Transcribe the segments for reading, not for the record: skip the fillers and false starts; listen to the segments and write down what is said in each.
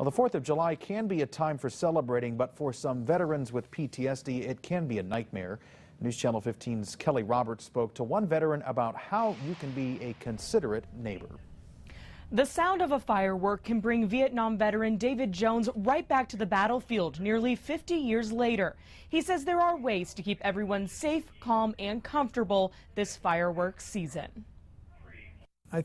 Well, the 4th of July can be a time for celebrating, but for some veterans with PTSD, it can be a nightmare. News Channel 15's Kelly Roberts spoke to one veteran about how you can be a considerate neighbor. The sound of a firework can bring Vietnam veteran David Jones right back to the battlefield nearly 50 years later. He says there are ways to keep everyone safe, calm, and comfortable this fireworks season. I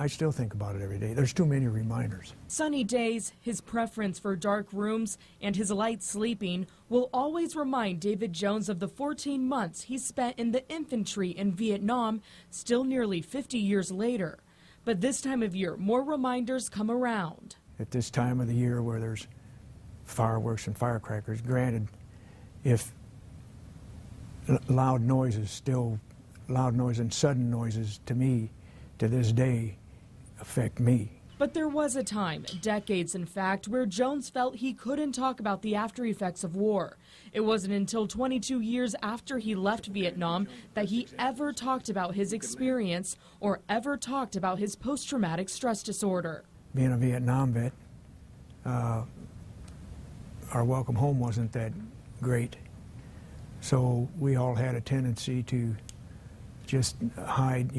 still think about it every day. There's too many reminders. Sunny days, his preference for dark rooms, and his light sleeping will always remind David Jones of the 14 months he spent in the infantry in Vietnam, still nearly 50 years later. But this time of year, more reminders come around. At this time of the year where there's fireworks and firecrackers, granted, if loud noises and sudden noises to me, to this day, affect me. But there was a time, decades in fact, where Jones felt he couldn't talk about the after effects of war. It wasn't until 22 years after he left Vietnam that he ever talked about his experience or ever talked about his post-traumatic stress disorder. Being a Vietnam vet, our welcome home wasn't that great. So we all had a tendency to just hide,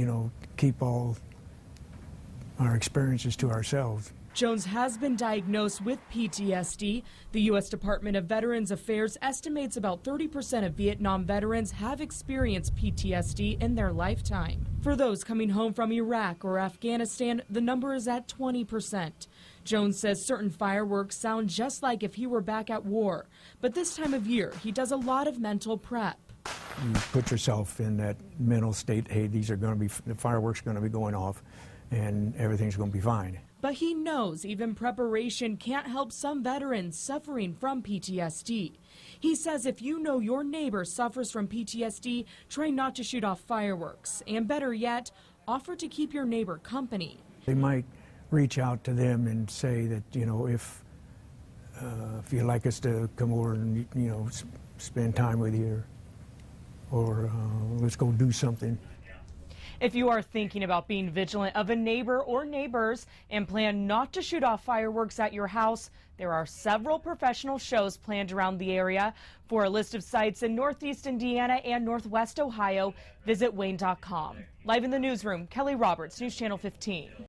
keep all our experiences to ourselves. Jones has been diagnosed with PTSD. The U.S. Department of Veterans Affairs estimates about 30% of Vietnam veterans have experienced PTSD in their lifetime. For those coming home from Iraq or Afghanistan, the number is at 20%. Jones says certain fireworks sound just like if he were back at war. But this time of year, he does a lot of mental prep. You put yourself in that mental state, hey, the fireworks are going to be going off and everything's going to be fine. But he knows even preparation can't help some veterans suffering from PTSD. He says if you know your neighbor suffers from PTSD, try not to shoot off fireworks. And better yet, offer to keep your neighbor company. They might reach out to them and say that, if you'd like us to come over and, spend time with you, or let's go do something. If you are thinking about being vigilant of a neighbor or neighbors and plan not to shoot off fireworks at your house, there are several professional shows planned around the area. For a list of sites in Northeast Indiana and Northwest Ohio, visit wayne.com. Live in the newsroom, Kelly Roberts, News Channel 15.